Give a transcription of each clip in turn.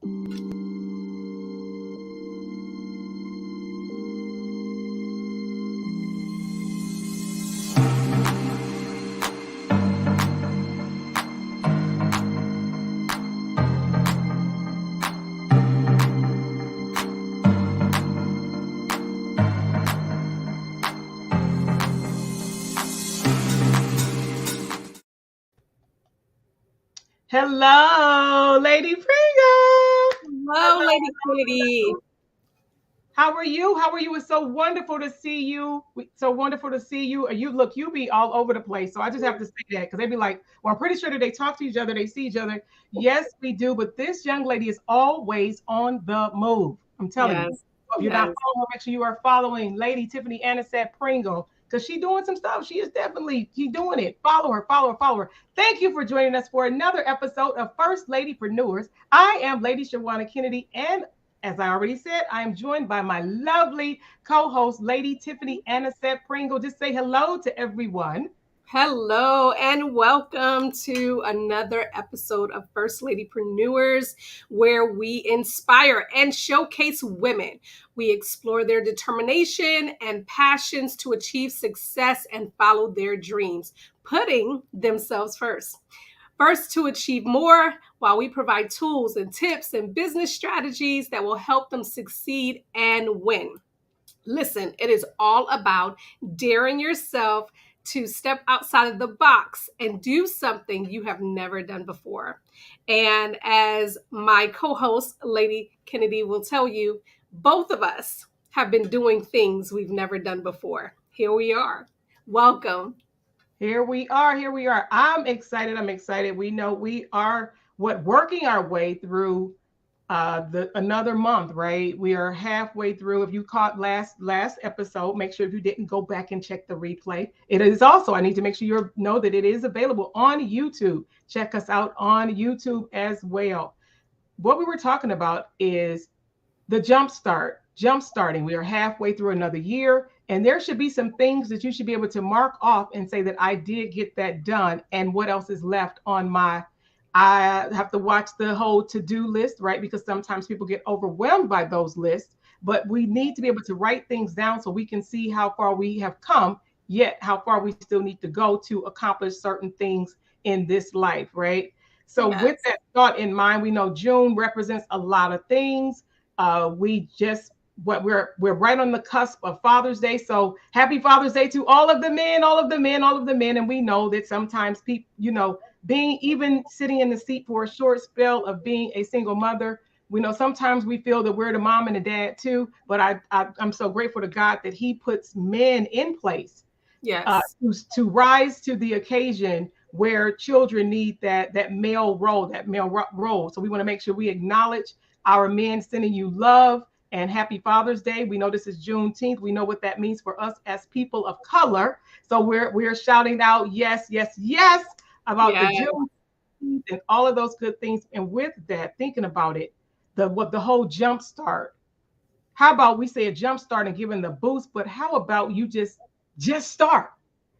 Hello, Lady Pringle. Hello, Lady Kennedy. How are you? How are you? It's so wonderful to see you. So wonderful to see you. You look, you be all over the place. So I just have to say that because they'd be like, well, I'm pretty sure that they talk to each other, they see each other. Yes, we do. But this young lady is always on the move. I'm telling you. Yes, If you're not yes. following, make sure you are following Lady Tiffany Anisette Pringle because she's doing some stuff. She is definitely doing it. Follow her, follow her, follow her. Thank you for joining us for another episode of First Lady Prenuers. I am Lady Shawanna Kennedy, and as I already said, I am joined by my lovely co-host, Lady Tiffany Anisette Pringle. Just say hello to everyone. Hello, and welcome to another episode of First Lady Prenuers, where we inspire and showcase women. We explore their determination and passions to achieve success and follow their dreams, putting themselves first. First, to achieve more, while we provide tools and tips and business strategies that will help them succeed and win. Listen, it is all about daring yourself to step outside of the box and do something you have never done before. And as my co host, Lady Kennedy, will tell you, both of us have been doing things we've never done before. Here we are. Welcome. Here we are. Here we are. I'm excited. I'm excited. We know we are working our way through the another month, right? We are halfway through. If you caught last episode, make sure if you didn't go back and check the replay. It is also, I need to make sure you know that it is available on YouTube. Check us out on YouTube as well. What we were talking about is the jump starting. We are halfway through another year, and there should be some things that you should be able to mark off and say that I did get that done. And what else is left on my I have to watch the whole to-do list, right? Because sometimes people get overwhelmed by those lists, but we need to be able to write things down so we can see how far we have come, yet how far we still need to go to accomplish certain things in this life, right? So with Yes. that thought in mind, we know June represents a lot of things. We just what we're right on the cusp of Father's Day. So happy Father's Day to all of the men, all of the men, all of the men. And we know that sometimes people, being even sitting in the seat for a short spell of being a single mother, we know sometimes we feel that we're the mom and the dad too. But I'm so grateful to God that He puts men in place Yes. to rise to the occasion where children need that male role, role. So we want to make sure we acknowledge our men, sending you love and happy Father's Day. We know this is Juneteenth. We know what that means for us as people of color. So we're shouting out yes, yes, yes about the Yes. Juneteenth and all of those good things. And with that, thinking about it, the whole jump start. How about we say a jump start and giving the boost, but how about you just start?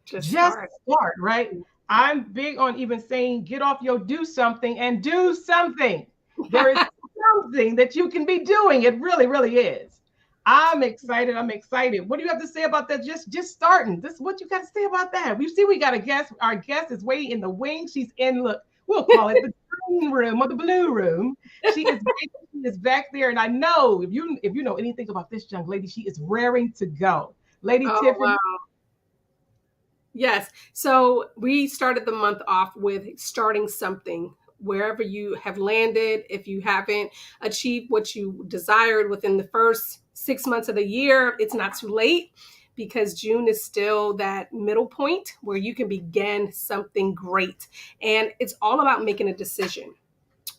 Just Just start. start, right? I'm big on even saying get off your do something and do something. There is something that you can be doing. It really, really is. I'm excited. I'm excited. What do you have to say about that? Just starting. This what you got to say about that? We see we got a guest. Our guest is waiting in the wing. She's in look, we'll call it the green room or the blue room. She is back there. And I know if you know anything about this young lady, she is raring to go. Lady Oh, Tiffany. wow. Yes. So we started the month off with starting something wherever you have landed. If you haven't achieved what you desired within the first 6 months of the year, it's not too late because June is still that middle point where you can begin something great. And it's all about making a decision.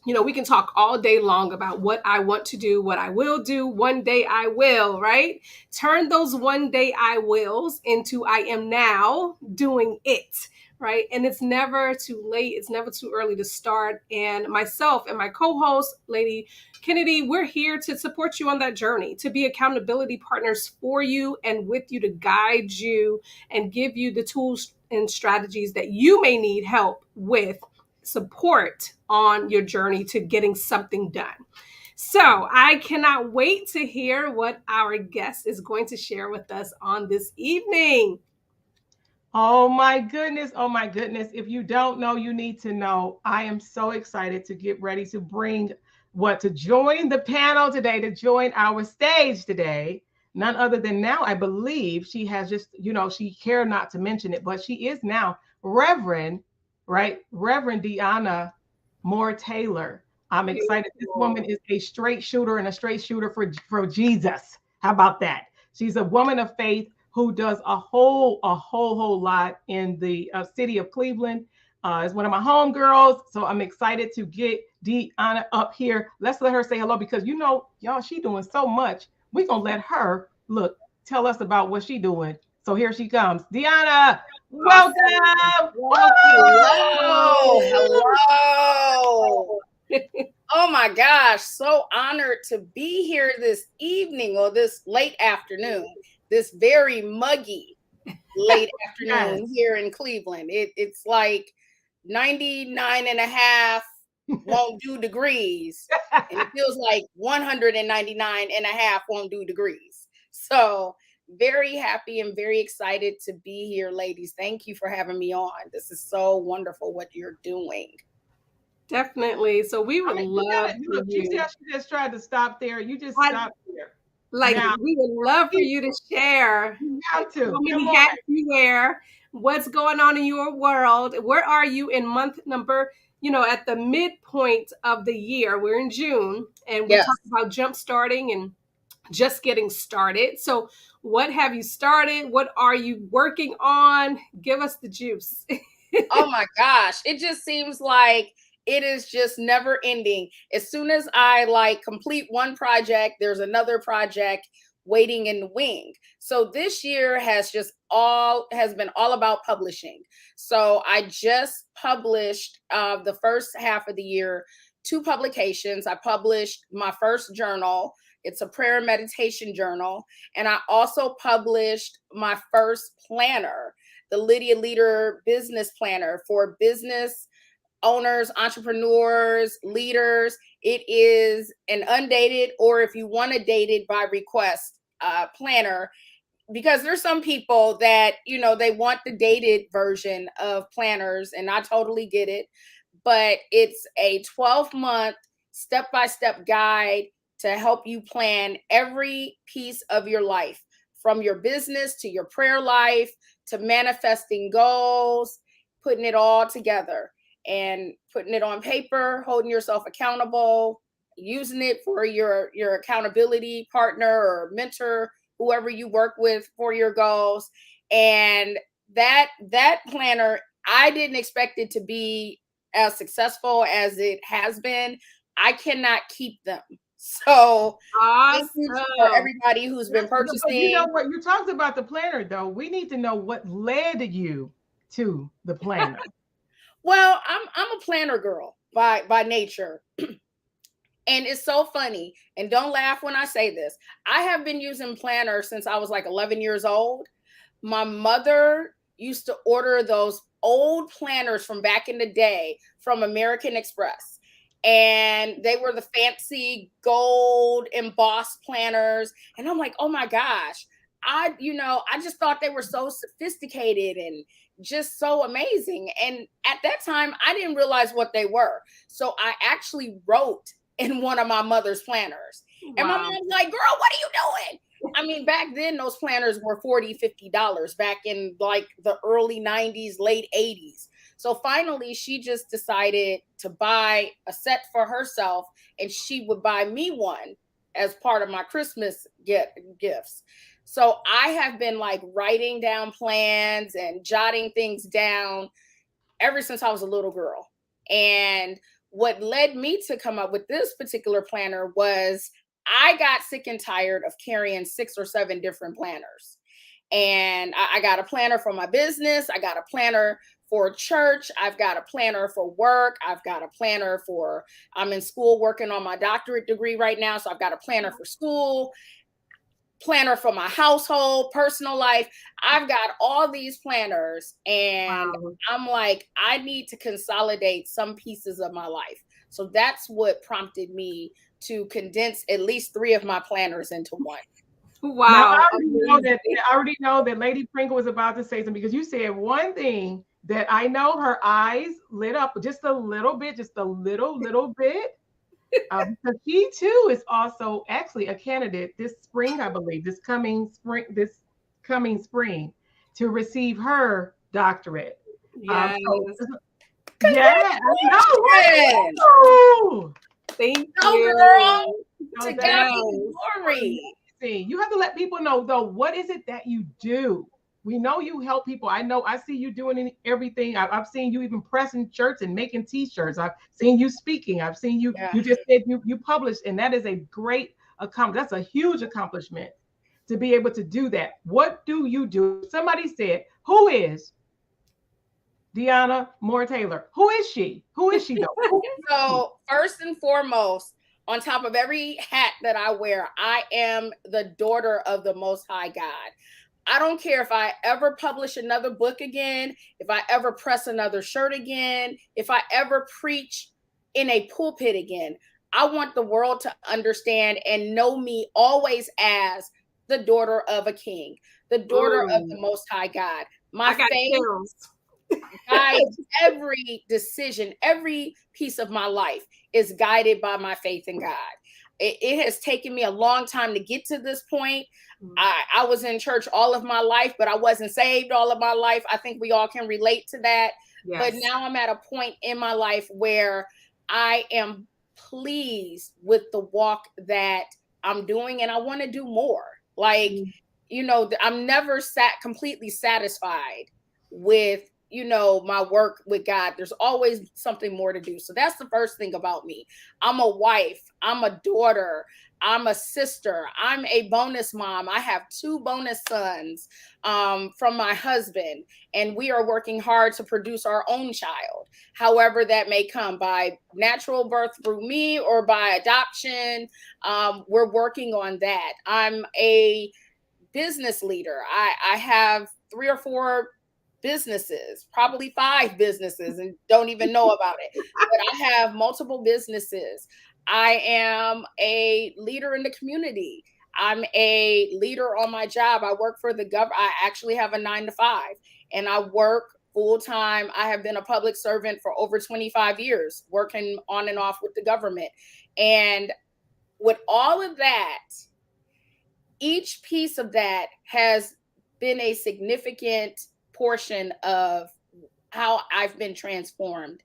We can talk all day long about what I want to do, what I will do. One day I will, right? Turn those one day I wills into I am now doing it, right? And it's never too late. It's never too early to start. And myself and my co host, Lady Kennedy, we're here to support you on that journey, to be accountability partners for you and with you to guide you and give you the tools and strategies that you may need help with support on your journey to getting something done. So I cannot wait to hear what our guest is going to share with us on this evening. Oh my goodness. Oh my goodness. If you don't know, you need to know. I am so excited to get ready to bring to join the panel today, to join our stage today. None other than now, I believe she has just, she cared not to mention it, but she is now Reverend, right? Reverend Deanna Moore Taylor. I'm excited. This woman Beautiful. is a straight shooter and a straight shooter for Jesus. How about that? She's a woman of faith who does a whole lot in the city of Cleveland. Is one of my homegirls, so I'm excited to get Deanna up here. Let's let her say hello because y'all, she doing so much. We're gonna let her tell us about what she doing. So here she comes, Deanna. Awesome. Welcome. Hello, Woo! hello. Oh my gosh, so honored to be here this evening or this late afternoon, this very muggy late Yes. afternoon here in Cleveland. It's like 99 and a half won't do degrees, and it feels like 199 and a half won't do degrees. So, very happy and very excited to be here, ladies. Thank you for having me on. This is so wonderful what you're doing. Definitely. So we I would mean, you love gotta for look. You see you. how she just tried to stop there. You just I, stop there. like Now we would love for you to share you how have to come many on. hats you wear, what's going on in your world. Where are you in month number? At the midpoint of the year, we're in June, and we Yes. talk about jump starting and just getting started. So, what have you started? What are you working on? Give us the juice. Oh my gosh. It just seems like it is just never ending. As soon as I like complete one project, there's another project waiting in the wing. So this year has been all about publishing. So I just published the first half of the year two publications. I published my first journal. It's a prayer and meditation journal. And I also published my first planner, the Lydia Leader Business Planner for business owners, entrepreneurs, leaders. It is an undated, or if you want a dated by request, planner, because there's some people that they want the dated version of planners, and I totally get it. But it's a 12-month step-by-step guide to help you plan every piece of your life, from your business to your prayer life to manifesting goals, putting it all together and putting it on paper, holding yourself accountable, using it for your accountability partner or mentor, whoever you work with for your goals. And that planner, I didn't expect it to be as successful as it has been. I cannot keep them. So thank you for Awesome. everybody who's been But you know purchasing. what? You talked about the planner, though. We need to know what led you to the planner. Well, I'm a planner girl by nature. And it's so funny. And don't laugh when I say this. I have been using planners since I was like 11 years old. My mother used to order those old planners from back in the day from American Express. And they were the fancy gold embossed planners. And I'm like, oh my gosh. I just thought they were so sophisticated and just so amazing. And at that time, I didn't realize what they were. So I actually wrote in one of my mother's planners. And my Wow. mom's like, girl, what are you doing? I mean, back then those planners were $40, $50 back in like the early 90s, late 80s. So finally, she just decided to buy a set for herself, and she would buy me one as part of my Christmas gifts. So I have been like writing down plans and jotting things down ever since I was a little girl. And what led me to come up with this particular planner was I got sick and tired of carrying 6 or 7 different planners. And I got a planner for my business. I got a planner for church. I've got a planner for work. I've got a planner for, I'm in school working on my doctorate degree right now. So I've got a planner for school, planner for my household, personal life. I've got all these planners, and Wow. I'm like, I need to consolidate some pieces of my life. So that's what prompted me to condense at least 3 of my planners into one. Now Wow. I already know that Lady Pringle was about to say something, because you said one thing that I know her eyes lit up just a little bit, just a little bit. Because she too is also actually a candidate this spring, I believe, this coming spring, to receive her doctorate. Yes. So yeah, I Yes. know. Thank Go, you. girl. So To that God be the is glory. amazing. You have to let people know, though, what is it that you do? We know you help people. I know I see you doing everything. I've seen you even pressing shirts and making t-shirts. I've seen you speaking. I've seen you. Yeah. You just said you published, and that is a great accomplishment. That's a huge accomplishment to be able to do that. What do you do? Somebody said, "Who is Deanna Moore Taylor? Who is she? Who is she though?" Who is she? So, first and foremost, on top of every hat that I wear, I am the daughter of the Most High God. I don't care if I ever publish another book again, if I ever press another shirt again, if I ever preach in a pulpit again. I want the world to understand and know me always as the daughter of a king, the daughter of the Most High God. My I got faith chills. guides every decision, every piece of my life is guided by my faith in God. It has taken me a long time to get to this point. I was in church all of my life, but I wasn't saved all of my life. I think we all can relate to that. Yes. But now I'm at a point in my life where I am pleased with the walk that I'm doing, and I want to do more. Like, I'm never completely satisfied with my work with God. There's always something more to do. So that's the first thing about me. I'm a wife, I'm a daughter, I'm a sister, I'm a bonus mom. I have 2 bonus sons from my husband, and we are working hard to produce our own child, however that may come, by natural birth through me or by adoption. We're working on that. I'm a business leader. I have 3 or 4 businesses, probably 5 businesses, and don't even know about it. But I have multiple businesses. I am a leader in the community. I'm a leader on my job. I work for the government. I actually have a 9 to 5, and I work full time. I have been a public servant for over 25 years, working on and off with the government. And with all of that, each piece of that has been a significant portion of how I've been transformed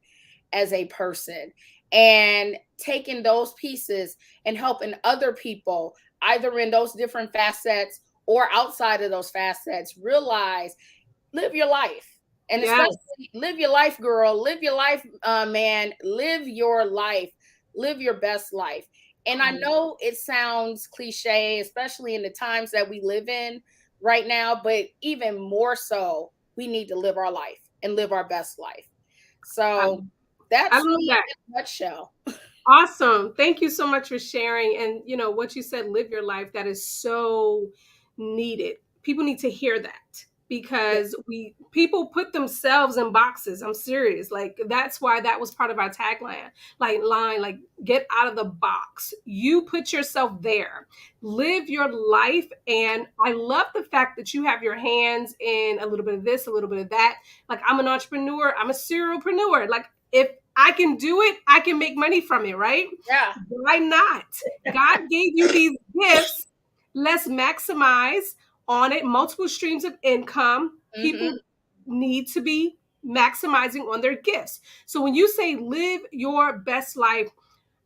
as a person, and taking those pieces and helping other people, either in those different facets or outside of those facets, realize, live your life. And especially live your life, girl, live your life, man, live your life, live your best life. And I know it sounds cliche, especially in the times that we live in right now, but even more so, we need to live our life and live our best life. So that's me in a nutshell. Awesome. Thank you so much for sharing. And what you said, live your life, that is so needed. People need to hear that, because people put themselves in boxes. I'm serious. Like, that's why that was part of our tagline, like get out of the box. You put yourself there, live your life. And I love the fact that you have your hands in a little bit of this, a little bit of that. Like, I'm an entrepreneur. I'm a serialpreneur. Like, if I can do it, I can make money from it, right? Yeah. Why not? God gave you these gifts. Let's maximize on it. Multiple streams of income. Mm-hmm. People need to be maximizing on their gifts. So when you say live your best life,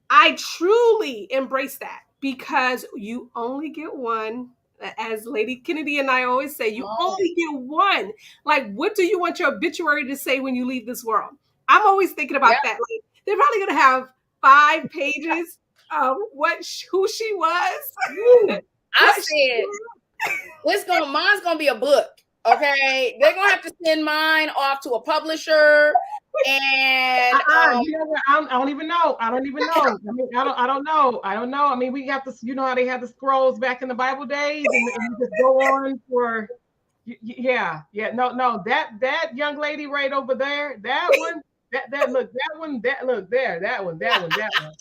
I truly embrace that, because you only get one. As Lady Kennedy and I always say, you only get one. Like, what do you want your obituary to say when you leave this world? I'm always thinking about that. Like, they're probably going to have 5 pages of who she was. I said, mine's going to be a book. Okay. They're going to have to send mine off to a publisher. And I don't even know. I don't even know. I mean, I don't know. I mean, we have to, how they had the scrolls back in the Bible days, and you just go on for, no, that young lady right over there, that one, that look, that one, that look there, that one, that one, that one.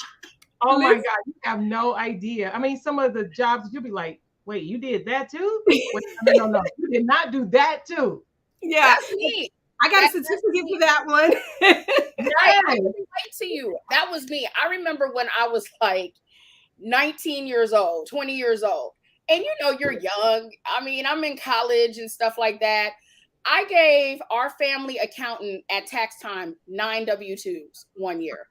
Oh my God, you have no idea. I mean, some of the jobs you'll be like, wait, you did that too? Wait, no, no, no, you did not do that too. Yeah. That's me. I got a certificate for that one. Right. I Yes. can relate to you. That was me. I remember when I was like 19 years old, 20 years old. And you're young. I mean, I'm in college and stuff like that. I gave our family accountant at tax time 9 W-2s one year.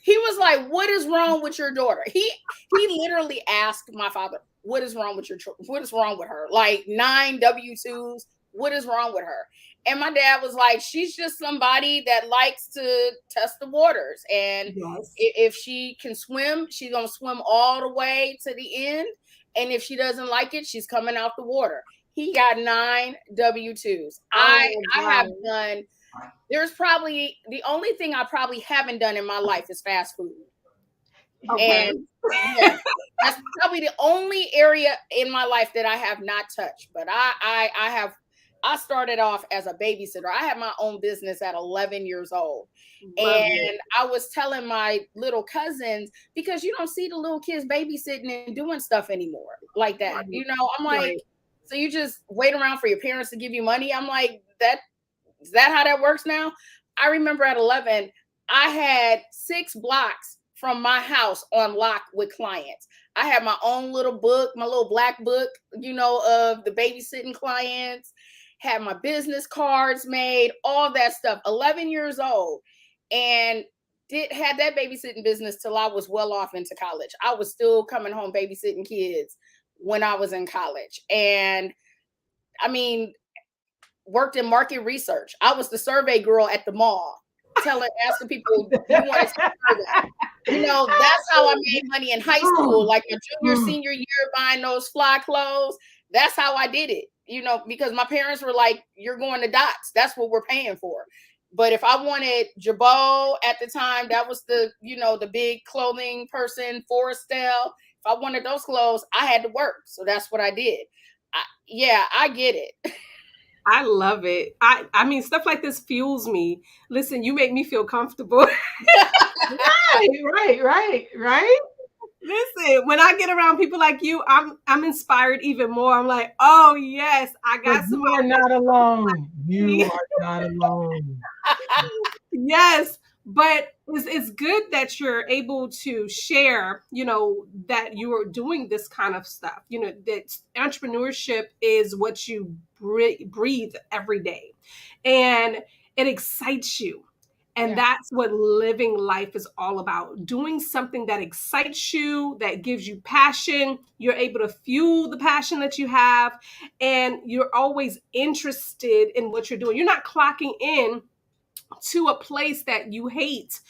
He was like, "What is wrong with your daughter?" He literally asked my father, "What is wrong with what is wrong with her? Like 9 W-2s, what is wrong with her?" And my dad was like, "She's just somebody that likes to test the waters. And Yes. if she can swim, she's going to swim all the way to the end. And if she doesn't like it, she's coming out the water." He got 9 W-2s. I have done, there's probably, the only thing I probably haven't done in my life is fast food. Okay. And yeah, that's probably the only area in my life that I have not touched. But I started off as a babysitter. I had my own business at 11 years old. And I was telling my little cousins, because you don't see the little kids babysitting and doing stuff anymore like that. I'm like, so you just wait around for your parents to give you money? I'm like, is that how that works now? I remember at 11, I had 6 blocks from my house on lock with clients. I had my own little book, my little black book, of the babysitting clients, had my business cards made, all that stuff, 11 years old. And had that babysitting business till I was well off into college. I was still coming home babysitting kids when I was in college. And I mean, worked in market research. I was the survey girl at the mall, asking people, "Do you want to survey?" That's how I made money in high school, like my junior, senior year, buying those fly clothes. That's how I did it, because my parents were like, "You're going to Dots. That's what we're paying for." But if I wanted Jabot at the time, that was the big clothing person, Forestel. If I wanted those clothes, I had to work. So that's what I did. I get it. I love it. I mean, stuff like this fuels me. Listen, you make me feel comfortable. Right. Listen, when I get around people like you, I'm inspired even more. I'm like, oh yes, I got But somebody. you are not alone. You are not alone. Yes, but it's good that you're able to share, that you are doing this kind of stuff. That entrepreneurship is what you breathe every day, and it excites you. And that's what living life is all about. Doing something that excites you, that gives you passion. You're able to fuel the passion that you have, and you're always interested in what you're doing. You're not clocking in to a place that you hate,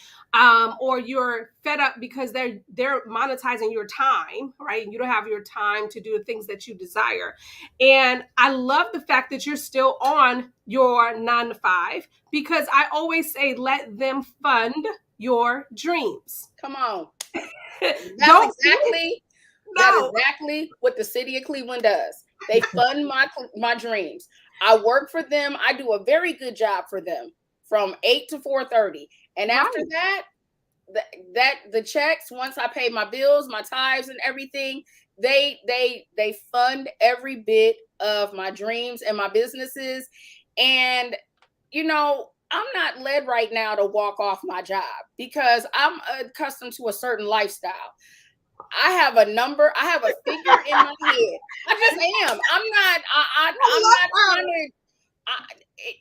or you're fed up because they're monetizing your time, right? And you don't have your time to do the things that you desire. And I love the fact that you're still on your 9 to 5, because I always say, let them fund your dreams. Come on. That's exactly what the city of Cleveland does. They fund my dreams. I work for them. I do a very good job for them from 8 to 4:30. And after that, the checks, once I pay my bills, my tithes and everything, they fund every bit of my dreams and my businesses. And I'm not led right now to walk off my job, because I'm accustomed to a certain lifestyle. I have a number, I have a figure in my head. I just am. I'm not trying to.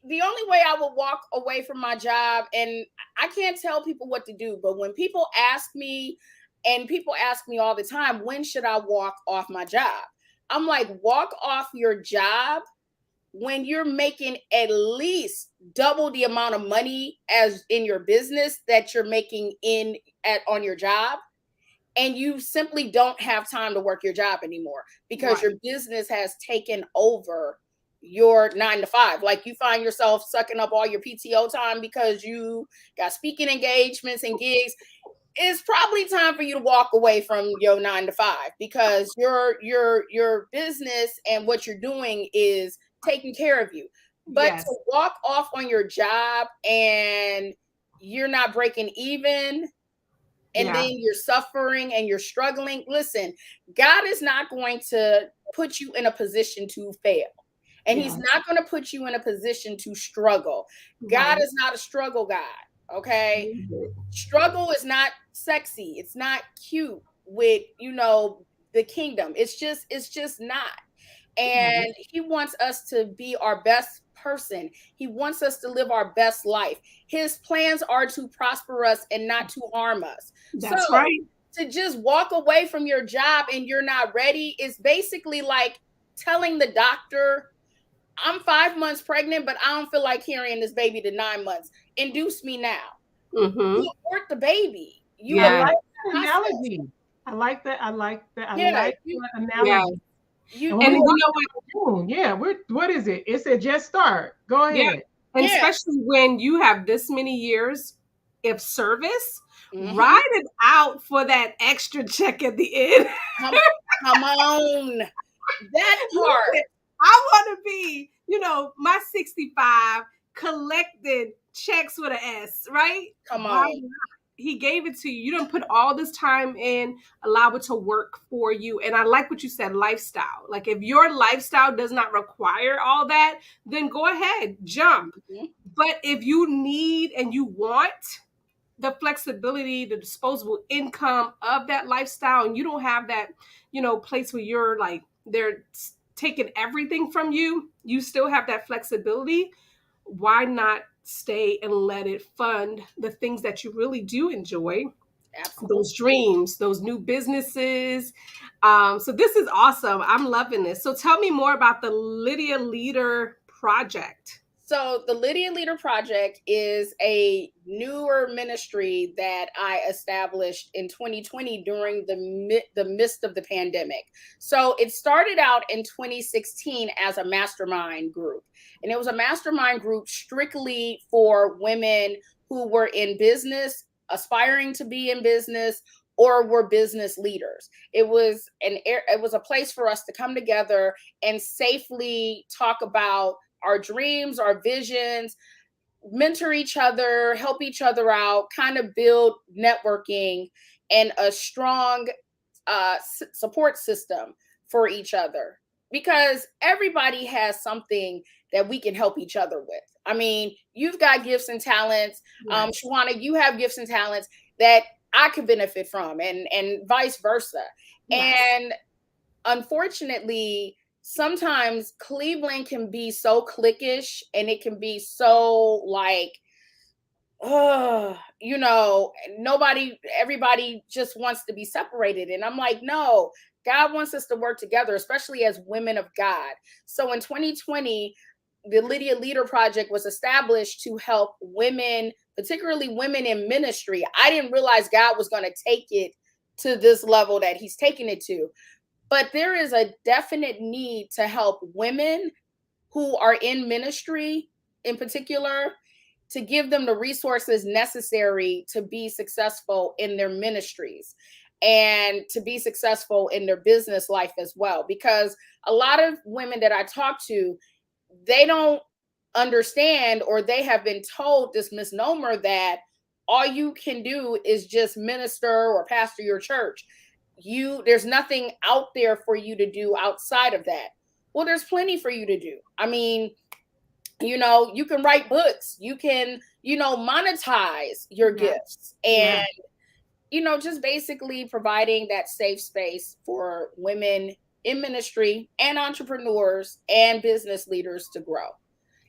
The only way I would walk away from my job, and I can't tell people what to do, but when people ask me, and people ask me all the time, when should I walk off my job? I'm like, walk off your job when you're making at least double the amount of money as in your business that you're making on your job. And you simply don't have time to work your job anymore, because your business has taken over your 9 to 5. Like, you find yourself sucking up all your PTO time because you got speaking engagements and gigs. It's probably time for you to walk away from your 9 to 5, because your business and what you're doing is taking care of you. But to walk off on your job and you're not breaking even, and Yeah. then you're suffering and you're struggling. Listen, God is not going to put you in a position to fail. And he's Yeah. not going to put you in a position to struggle. God Right. is not a struggle God. Okay. Struggle is not sexy. It's not cute with, the kingdom. It's just not. Right. And he wants us to be our best person. He wants us to live our best life. His plans are to prosper us and not to harm us. So That's right. to just walk away from your job and you're not ready is basically like telling the doctor, I'm 5 months pregnant, but I don't feel like carrying this baby to 9 months. Induce me now. Mm-hmm. You abort the baby. You I abort Yeah. like the that process. analogy. I like that. I like that. I Yeah, like you that Yeah. analogy. And you when And we you do. know what? walk in, yeah, what is it? It said just start. Go Yeah. ahead. And Yeah. especially when you have this many years of service, Mm-hmm. ride it out for that extra check at the end. Come on. That part. Listen, I want to be, my 65 collected checks with an S, right? Come Why on. not? He gave it to you. You don't put all this time in, allow it to work for you. And I like what you said, lifestyle. Like if your lifestyle does not require all that, then go ahead, jump. Mhm. But if you need and you want the flexibility, the disposable income of that lifestyle, and you don't have that, place where you're like they're taking everything from you, you still have that flexibility. Why not stay and let it fund the things that you really do enjoy, Absolutely. those dreams, those new businesses? So this is awesome. I'm loving this. So tell me more about the Lydia Leader Project. So the Lydia Leader Project is a newer ministry that I established in 2020 during the midst of the pandemic. So it started out in 2016 as a mastermind group. And it was a mastermind group strictly for women who were in business, aspiring to be in business, or were business leaders. It was a place for us to come together and safely talk about our dreams, our visions, mentor each other, help each other out, kind of build networking and a strong support system for each other. Because everybody has something that we can help each other with. I mean, you've got gifts and talents. Right. Shawanna, you have gifts and talents that I could benefit from, and vice versa. Yes. And unfortunately, sometimes Cleveland can be so cliquish and it can be so like, everybody just wants to be separated. And I'm like, no, God wants us to work together, especially as women of God. So in 2020, the Lydia Leader Project was established to help women, particularly women in ministry. I didn't realize God was going to take it to this level that he's taking it to. But there is a definite need to help women who are in ministry in particular, to give them the resources necessary to be successful in their ministries and to be successful in their business life as well. Because a lot of women that I talk to, they don't understand, or they have been told this misnomer that all you can do is just minister or pastor your church. There's nothing out there for you to do outside of that. Well, there's plenty for you to do. I mean, you can write books, you can, monetize your Yeah. gifts, Yeah. and just basically providing that safe space for women in ministry and entrepreneurs and business leaders to grow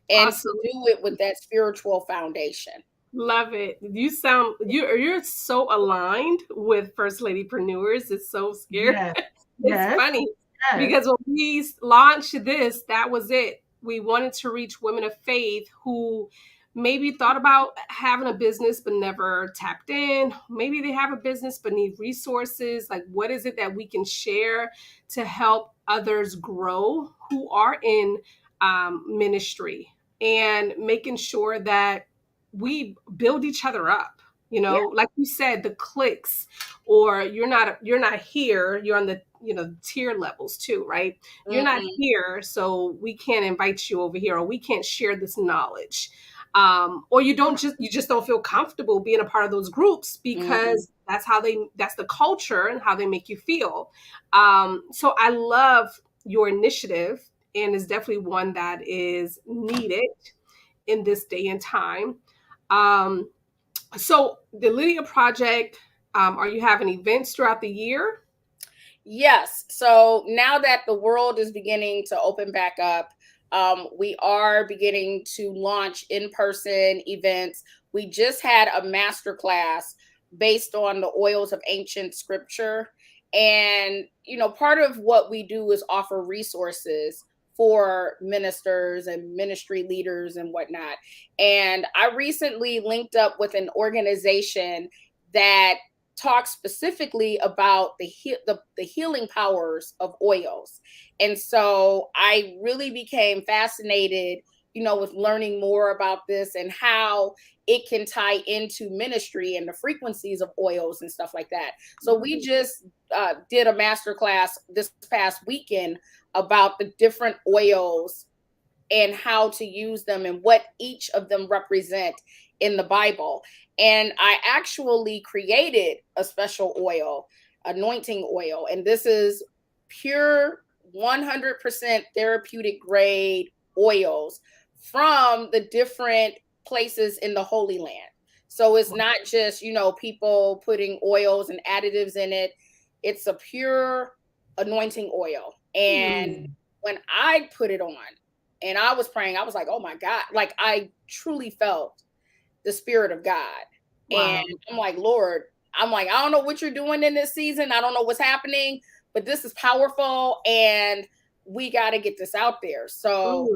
and to Awesome. do it with that spiritual foundation. Love it. You're so aligned with First Lady Prenuers. It's so scary. Yes. It's Yes. funny Yes. because when we launched this, that was it. We wanted to reach women of faith who maybe thought about having a business but never tapped in. Maybe they have a business but need resources. Like, what is it that we can share to help others grow who are in ministry, and making sure that we build each other up, Yeah. like you said, the clicks, or you're not here, you're on the tier levels too, right? You're not Mm-hmm. here, so we can't invite you over here, or we can't share this knowledge. or you just don't feel comfortable being a part of those groups because that's the culture and how they make you feel. So I love your initiative, and it's definitely one that is needed in this day and time. Um, so the Lydia Project, are you having events throughout the year? Yes. So now that the world is beginning to open back up, we are beginning to launch in-person events. We just had a master class based on the oils of ancient scripture. And, part of what we do is offer resources for ministers and ministry leaders and whatnot. And I recently linked up with an organization that talk specifically about the healing powers of oils. And so I really became fascinated, with learning more about this and how it can tie into ministry and the frequencies of oils and stuff like that. So we just did a master class this past weekend about the different oils and how to use them and what each of them represent in the Bible. And I actually created a special oil, anointing oil, and this is pure 100% therapeutic grade oils from the different places in the Holy Land. So it's not just, people putting oils and additives in it. It's a pure anointing oil. And when I put it on, and I was praying, I was like, oh my God, like I truly felt the Spirit of God. Wow. And I'm like, Lord, I don't know what you're doing in this season. I don't know what's happening, but this is powerful and we got to get this out there. So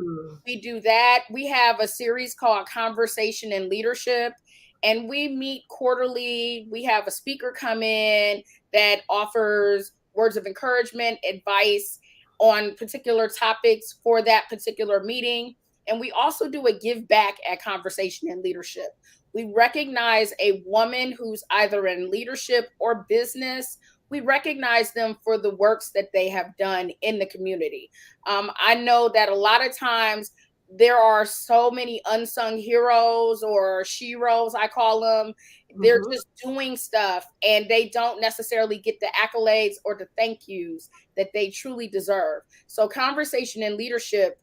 we do that. We have a series called Conversation and Leadership, and we meet quarterly. We have a speaker come in that offers words of encouragement, advice on particular topics for that particular meeting. And we also do a give back at Conversation and Leadership. We recognize a woman who's either in leadership or business. We recognize them for the works that they have done in the community. I know that a lot of times there are so many unsung heroes or sheroes, I call them. They're just doing stuff and they don't necessarily get the accolades or the thank yous that they truly deserve. So Conversation and Leadership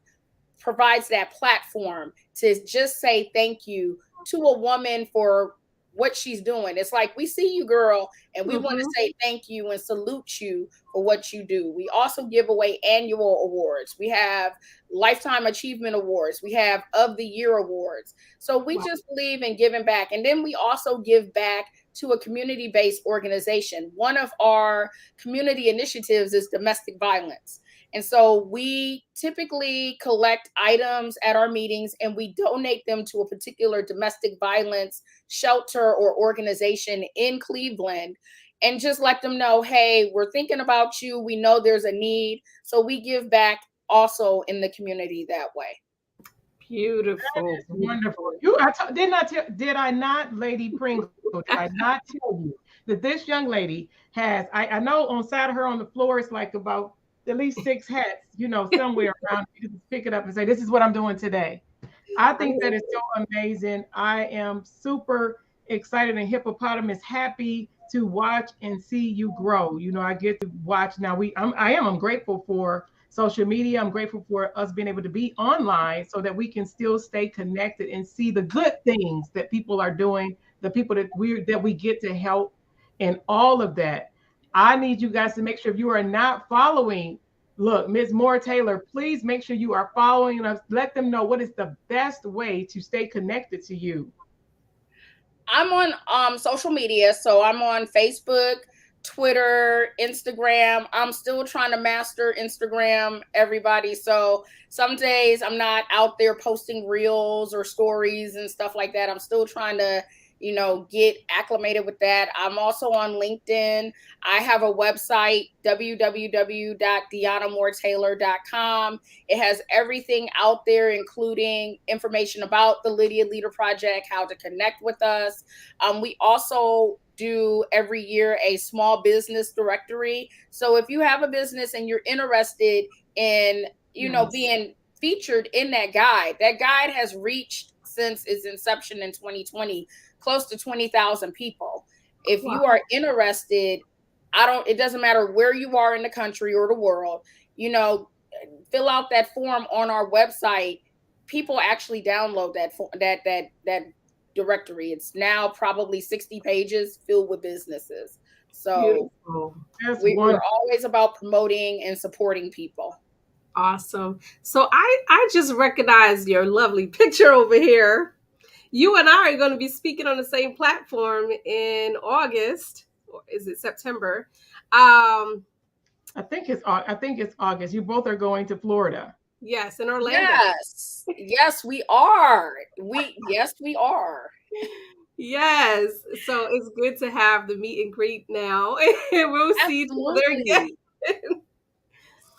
provides that platform to just say thank you to a woman for what she's doing. It's like, we see you, girl, and we want to say thank you and salute you for what you do. We also give away annual awards. We have lifetime achievement awards. We have of the year awards. So we just believe in giving back. And then we also give back to a community-based organization. One of our community initiatives is domestic violence. And so we typically collect items at our meetings and we donate them to a particular domestic violence shelter or organization in Cleveland and just let them know, hey, we're thinking about you. We know there's a need. So we give back also in the community that way. Beautiful. Wonderful. Did I not, Lady Pringle, did I not tell you that this young lady has, I know on side of her on the floor, it's like about at least 6 hats, somewhere around. You can pick it up and say, this is what I'm doing today. I think that is so amazing. I am super excited and hippopotamus happy to watch and see you grow. I get to watch now. I'm grateful for social media. I'm grateful for us being able to be online so that we can still stay connected and see the good things that people are doing, the people that we get to help, and all of that. I need you guys to make sure if you are not following, look, Ms. Moore Taylor, please make sure you are following us. Let them know what is the best way to stay connected to you. I'm on social media. So I'm on Facebook, Twitter, Instagram. I'm still trying to master Instagram, everybody. So some days I'm not out there posting reels or stories and stuff like that. I'm still trying to get acclimated with that. I'm also on LinkedIn. I have a website, www.deannamoretaylor.com. It has everything out there, including information about the Lydia Leader Project, how to connect with us. We also do every year a small business directory. So if you have a business and you're interested in, being featured in that guide has reached since its inception in 2020, close to 20,000 people. If Wow. you are interested, it doesn't matter where you are in the country or the world, you know, fill out that form on our website. People actually download that directory. It's now probably 60 pages filled with businesses. So Beautiful. That's we're wonderful. always about promoting and supporting people. Awesome. So I just recognized your lovely picture over here. You and I are going to be speaking on the same platform in August, or is it September? I think it's August. You both are going to Florida. Yes, in Orlando. Yes, we are. Yes, we are. Yes. So it's good to have the meet and greet now. And we'll see each other again. Absolutely.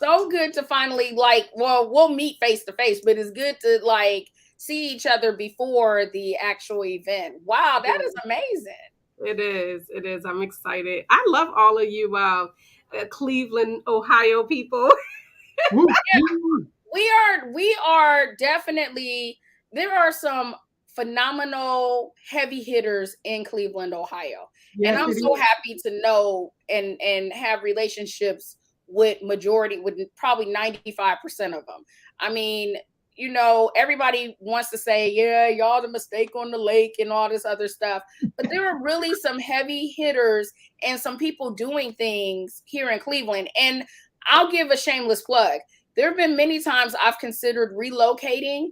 So good to finally, like, well, we'll meet face to face, but it's good to like see each other before the actual event. Wow, that is amazing. It is. It is. I'm excited. I love all of you Cleveland, Ohio people. Woo, woo. We are definitely, there are some phenomenal heavy hitters in Cleveland, Ohio. And Yes, I'm it so is. happy to know and have relationships with probably 95% of them. I mean, you know, everybody wants to say, yeah, y'all the mistake on the lake and all this other stuff. But there are really some heavy hitters and some people doing things here in Cleveland. And I'll give a shameless plug. There have been many times I've considered relocating,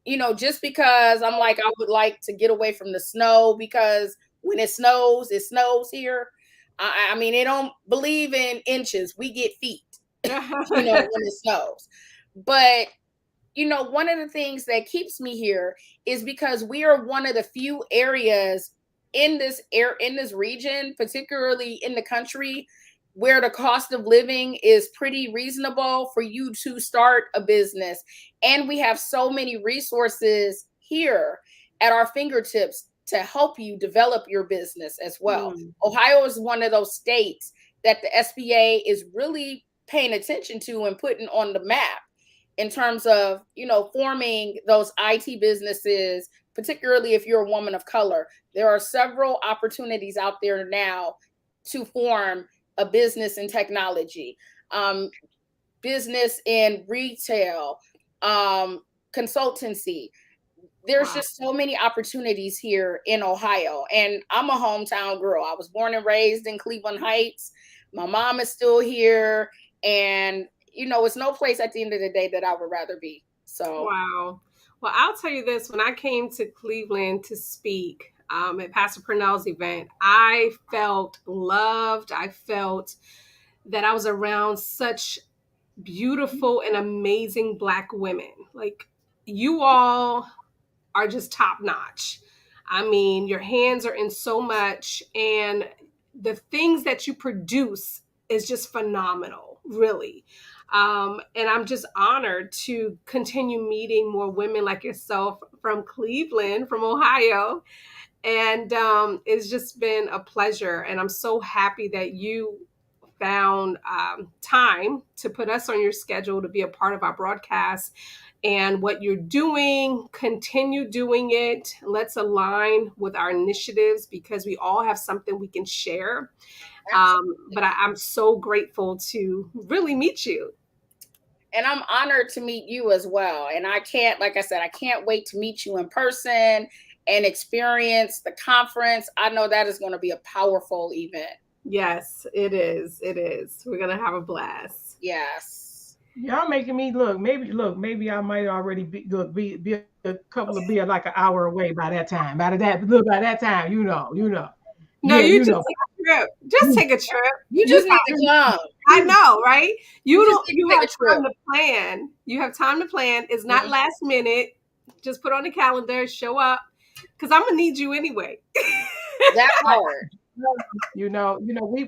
you know, just because I'm like, I would like to get away from the snow, because when it snows here. I mean, they don't believe in inches. We get feet, you know, when it snows. But, you know, one of the things that keeps me here is because we are one of the few areas in this region, particularly in the country, where the cost of living is pretty reasonable for you to start a business. And we have so many resources here at our fingertips to help you develop your business as well. Ohio is one of those states that the SBA is really paying attention to and putting on the map in terms of, you know, forming those IT businesses, particularly if you're a woman of color. There are several opportunities out there now to form a business in technology, business in retail, consultancy. There's just so many opportunities here in Ohio. And I'm a hometown girl. I was born and raised in Cleveland Heights. My mom is still here. And, you know, it's no place at the end of the day that I would rather be. So, wow. Well, I'll tell you this. When I came to Cleveland to speak at Pastor Purnell's event, I felt loved. I felt that I was around such beautiful and amazing Black women. Like, you all are just top notch. I mean, your hands are in so much, and the things that you produce is just phenomenal, really. And I'm just honored to continue meeting more women like yourself from Cleveland, from Ohio. And it's just been a pleasure. And I'm so happy that you found time to put us on your schedule to be a part of our broadcast. And what you're doing, continue doing it. Let's align with our initiatives, because we all have something we can share. But I'm so grateful to really meet you. And I'm honored to meet you as well. And I can't, like I said, I can't wait to meet you in person and experience the conference. I know that is going to be a powerful event. Yes, it is. It is. We're going to have a blast. Yes. Y'all making me look. Maybe I might already be a couple of beer like an hour away by that time. By that time, you know. No, Yeah, you just know. take a trip. Just take a trip. You just need to come. I know, right? You have a trip. time to plan. You have time to plan. It's not last minute. Just put on the calendar, show up, because I'm gonna need you anyway. That part. You know,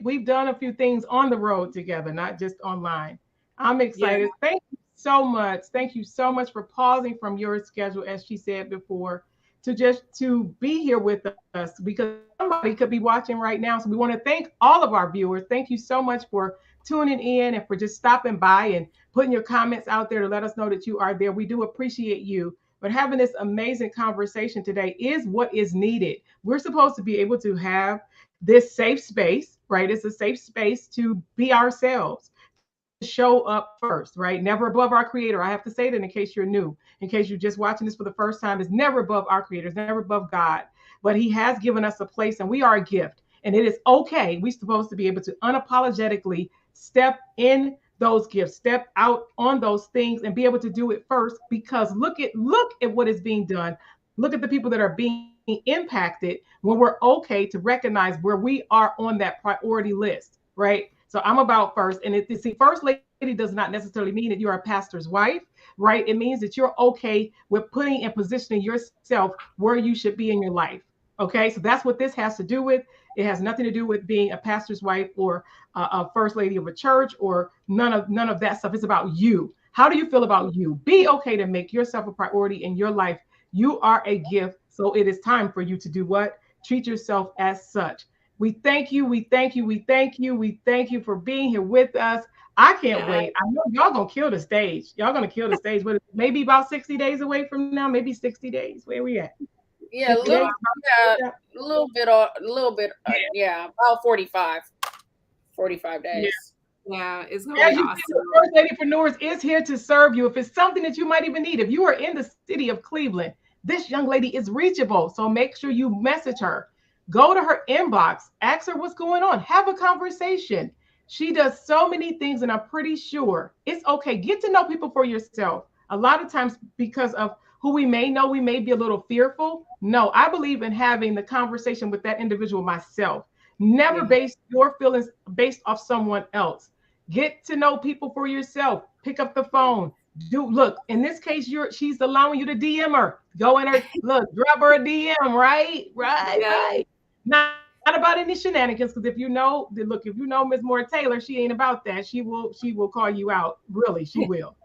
we've done a few things on the road together, not just online. I'm excited. Yeah. Thank you so much. Thank you so much for pausing from your schedule, as she said before, to be here with us, because somebody could be watching right now. So we want to thank all of our viewers. Thank you so much for tuning in and for just stopping by and putting your comments out there to let us know that you are there. We do appreciate you. but having this amazing conversation today is what is needed. We're supposed to be able to have this safe space, right? It's a safe space to be ourselves, to show up first, right? Never above our creator. I have to say that in case you're new, in case you're just watching this for the first time, it's never above our creator, it's never above God. But he has given us a place and we are a gift. And it is okay. We're supposed to be able to unapologetically step in those gifts, step out on those things and be able to do it first because look at what is being done. Look at the people that are being impacted when we're okay to recognize where we are on that priority list, right? So I'm about first. And if you see, first lady does not necessarily mean that you're a pastor's wife, right? It means that you're okay with putting and positioning yourself where you should be in your life. Okay, so that's what this has to do with. It has nothing to do with being a pastor's wife or a first lady of a church or none of that stuff. It's about you. How do you feel about you? Be okay to make yourself a priority in your life. You are a gift, so it is time for you to do what? Treat yourself as such. We thank you. We thank you. We thank you. We thank you for being here with us. I can't Yeah. wait. I know y'all gonna kill the stage. Y'all gonna kill the stage. But maybe about 60 days away from now. Maybe 60 days. Where we at? Yeah, 60 days. yeah, a little bit, yeah, about 45 Yeah. days. Yeah, it's gonna be As you see, awesome. the First Lady Preneurs is here to serve you. If it's something that you might even need, if you are in the city of Cleveland, this young lady is reachable. So make sure you message her. Go to her inbox, ask her what's going on, have a conversation. She does so many things, and I'm pretty sure it's okay. Get to know people for yourself. A lot of times, because of who we may know, we may be a little fearful. No, I believe in having the conversation with that individual myself. Never Yeah. base your feelings based off someone else. Get to know people for yourself. Pick up the phone. Do look. In this case, she's allowing you to DM her. Go in her look. Drop her a DM. Right, right, Yeah. right. Not about any shenanigans. Because if you know Miss Moore Taylor, she ain't about that. She will call you out. Really, she will.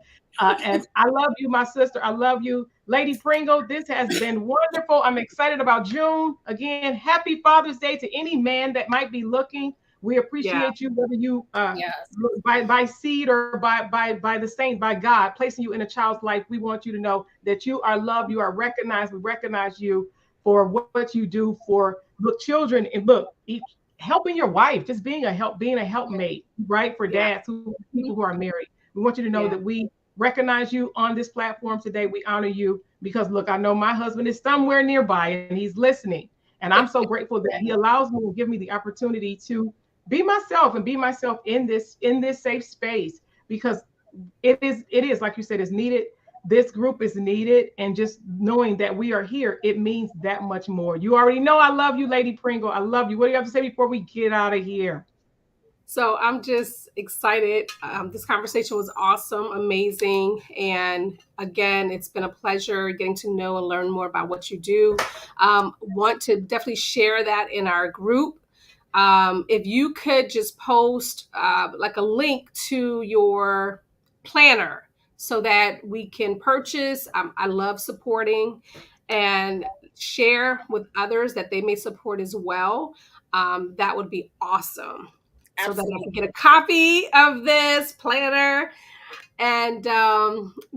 And I love you, my sister. I love you, Lady Pringle. This has been wonderful. I'm excited about June. Again, happy Father's Day to any man that might be looking. We Yeah. appreciate you, whether you Yes. by seed or by the saint, by God placing you in a child's life. We want you to know that you are loved, you are recognized. We recognize you for what you do for look children and look helping your wife, just being a helpmate, right? For Yeah. dads who people who are married. We want you to know Yeah. that we recognize you on this platform today. We honor you because look, I know my husband is somewhere nearby and he's listening. And I'm so grateful that he allows me and give me the opportunity to be myself and be myself in this safe space because it is like you said, it's needed. This group is needed, and just knowing that we are here, it means that much more. You already know I love you, Lady Pringle. I love you. What do you have to say before we get out of here? So I'm just excited. This conversation was awesome, amazing. And again, it's been a pleasure getting to know and learn more about what you do. Want to definitely share that in our group. If you could just post like a link to your planner so that we can purchase. I love supporting and share with others that they may support as well. That would be awesome so that I Absolutely. can get a copy of this planner and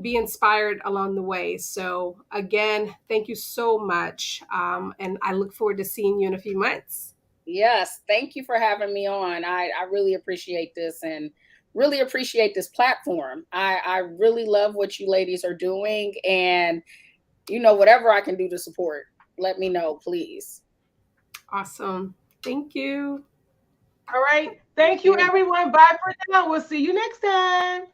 be inspired along the way. So, again, thank you so much. And I look forward to seeing you in a few months. Yes. Thank you for having me on. I really appreciate this and really appreciate this platform. I really love what you ladies are doing. And, whatever I can do to support, let me know, please. Awesome. Thank you. All right. Thank Thank you, you. everyone. Bye for now. We'll see you next time.